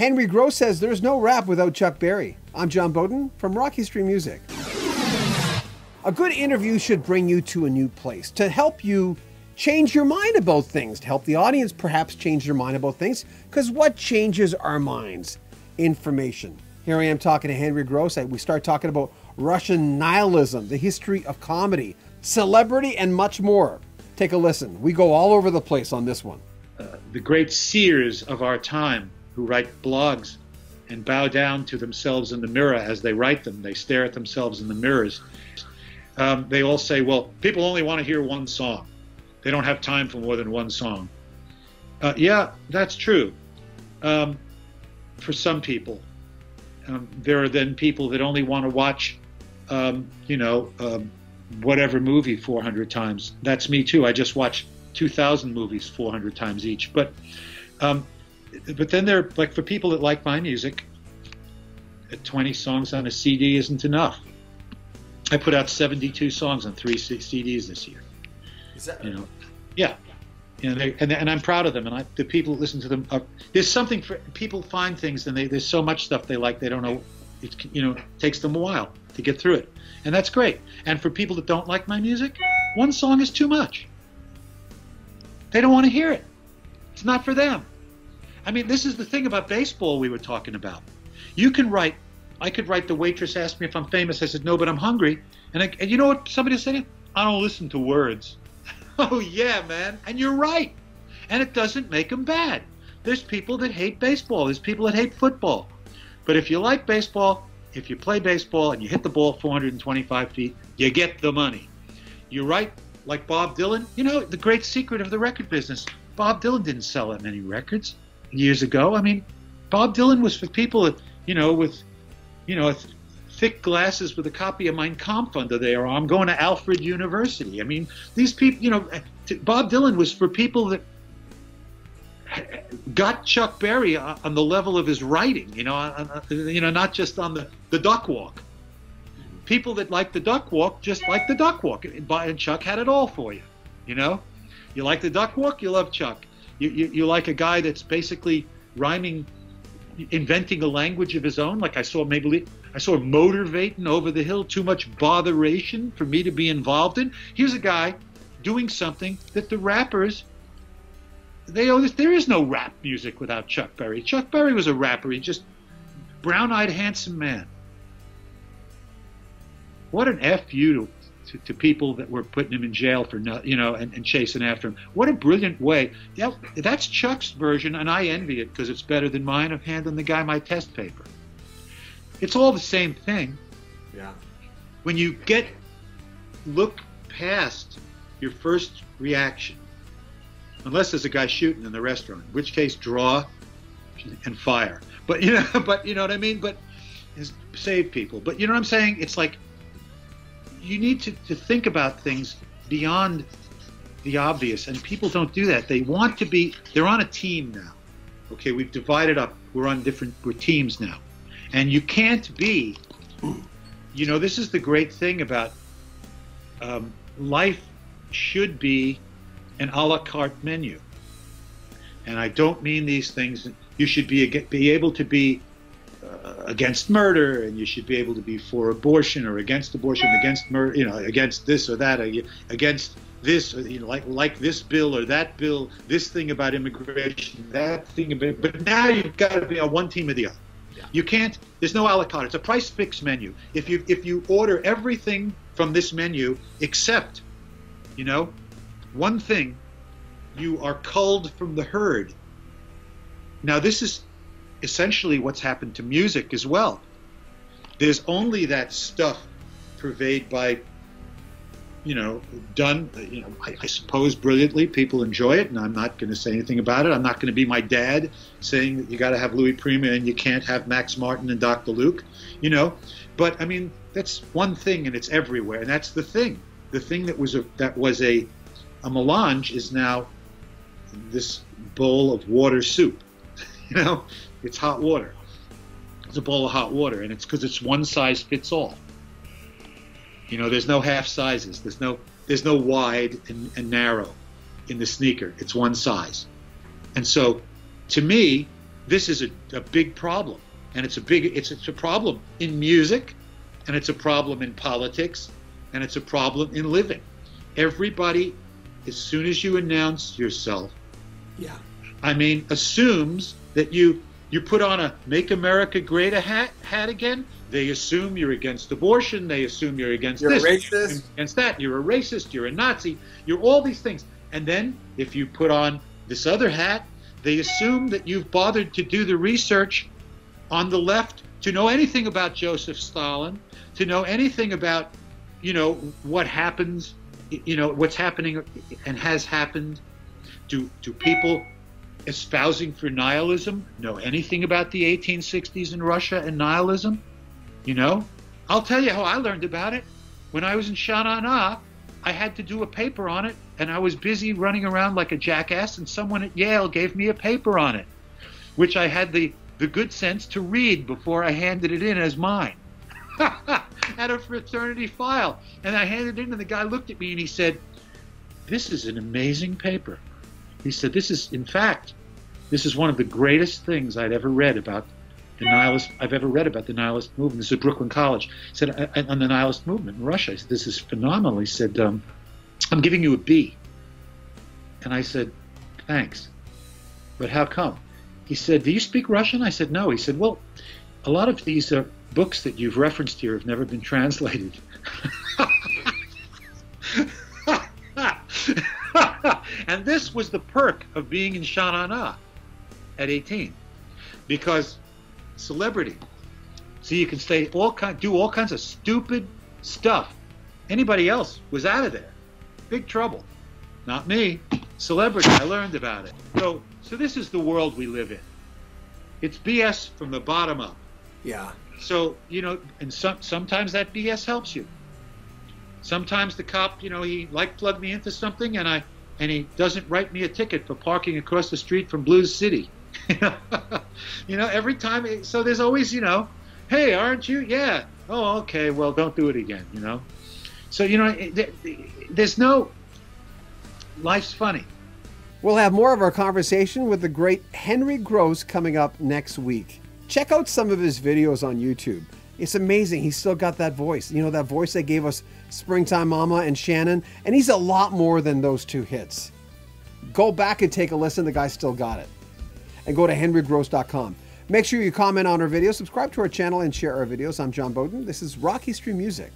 Henry Gross says there's no rap without Chuck Berry. I'm John Bowden from Rock History Music. A good interview should bring you to a new place, to help you change your mind about things, to help the audience perhaps change their mind about things, because what changes our minds? Information. Here I am talking to Henry Gross. We start talking about Russian nihilism, the history of comedy, celebrity, and much more. Take a listen. We go all over the place on this one. The great seers of our time who write blogs and bow down to themselves in the mirror as they write them. They stare at themselves in the mirrors. They all say, well, people only want to hear one song. They don't have time for more than one song. Yeah, that's true. For some people. There are then people that only want to watch, whatever movie 400 times. That's me too. I just watch 2,000 movies 400 times each. But then there, like, for people that like my music, 20 songs on a CD isn't enough. I put out 72 songs on 3 CDs this year. Is that? Yeah. And I'm proud of them. And the people that listen to them, there's something for people find things, and there's so much stuff they like, they don't know. It takes them a while to get through it, and that's great. And for people that don't like my music, one song is too much. They don't want to hear it. It's not for them. I mean, this is the thing about baseball we were talking about. I could write "The Waitress Asked Me If I'm Famous." I said, no, but I'm hungry. And you know what somebody said? I don't listen to words. Oh, yeah, man. And you're right. And it doesn't make them bad. There's people that hate baseball. There's people that hate football. But if you like baseball, if you play baseball and you hit the ball 425 feet, you get the money. You write like Bob Dylan. The great secret of the record business, Bob Dylan didn't sell that many records years ago. I mean, Bob Dylan was for people that, with thick glasses with a copy of Mein Kampf under their arm, going to Alfred University. I mean, these people, Bob Dylan was for people that got Chuck Berry on the level of his writing, not just on the duck walk. People that like the duck walk just like the duck walk, and Chuck had it all for you. You like the duck walk, you love Chuck. You like a guy that's basically rhyming, inventing a language of his own, like I saw motivating over the hill, too much botheration for me to be involved in. Here's a guy doing something that the rappers, there is no rap music without Chuck Berry. Chuck Berry was a rapper. He just brown-eyed, handsome man. What an F you to people that were putting him in jail for and chasing after him. What a brilliant way. That's Chuck's version, and I envy it because it's better than mine, of handing the guy my test paper. It's all the same thing. Yeah. When you look past your first reaction, unless there's a guy shooting in the restaurant, in which case draw and fire. But you know what I mean? But save people. But you know what I'm saying? It's like you need to think about things beyond the obvious, and people don't do that. They're on a team now. Okay, we've divided up. We're teams now. And you can't be, this is the great thing about life should be an a la carte menu. And I don't mean these things. You should be able to be against murder, and you should be able to be for abortion or against abortion, against murder, against this or that, against this, like this bill or that bill, this thing about immigration, that thing about. But now you've got to be on one team or the other. Yeah. You can't. There's no a la carte. It's a price fix menu. If you order everything from this menu except, one thing, you are culled from the herd. Now this is essentially what's happened to music as well. There's only that stuff purveyed by, done, I suppose brilliantly. People enjoy it, and I'm not going to say anything about it. I'm not going to be my dad saying that you got to have Louis Prima and you can't have Max Martin and Dr. Luke, But I mean, that's one thing, and it's everywhere, and that's the thing. The thing that was a melange is now this bowl of water soup. It's hot water. It's a bowl of hot water, and it's because it's one size fits all. There's no half sizes. There's no wide and narrow in the sneaker. It's one size. And so, to me, this is a big problem, and it's a problem in music, and it's a problem in politics, and it's a problem in living. Everybody, as soon as you announce yourself, yeah, I mean, assumes that you put on a "Make America Great" hat again. They assume you're against abortion. They assume you're against you're this, a racist, against that. You're a racist. You're a Nazi. You're all these things. And then if you put on this other hat, they assume that you've bothered to do the research on the left to know anything about Joseph Stalin, to know anything about, what happens, what's happening and has happened. Do people espousing for nihilism know anything about the 1860s in Russia and nihilism? I'll tell you how I learned about it. When I was in Sha Na Na, I had to do a paper on it, and I was busy running around like a jackass, and someone at Yale gave me a paper on it, which I had the good sense to read before I handed it in as mine. At a fraternity file. And I handed it in, and the guy looked at me and he said, "This is an amazing paper." He said, "This is one of the greatest things I've ever read about the nihilist movement." This is at Brooklyn College. He said, "On the nihilist movement in Russia." I said, "This is phenomenal." He said, "I'm giving you a B." And I said, "Thanks. But how come?" He said, "Do you speak Russian?" I said, "No." He said, "Well, a lot of these books that you've referenced here have never been translated." And this was the perk of being in Sha Na Na at 18, because celebrity. So you can do all kinds of stupid stuff. Anybody else was out of there. Big trouble. Not me. Celebrity. I learned about it. So this is the world we live in. It's BS from the bottom up. Yeah. So, and sometimes that BS helps you. Sometimes the cop, he plugged me into something, and he doesn't write me a ticket for parking across the street from Blues City. Every time. So there's always, "Hey, aren't you?" "Yeah." "Oh, okay. Well, don't do it again." So there's no. Life's funny. We'll have more of our conversation with the great Henry Gross coming up next week. Check out some of his videos on YouTube. It's amazing. He's still got that voice. That voice that gave us Springtime Mama and Shannon. And he's a lot more than those two hits. Go back and take a listen. The guy's still got it. And go to henrygross.com. Make sure you comment on our videos, subscribe to our channel, and share our videos. I'm John Bowden. This is Rock History Music.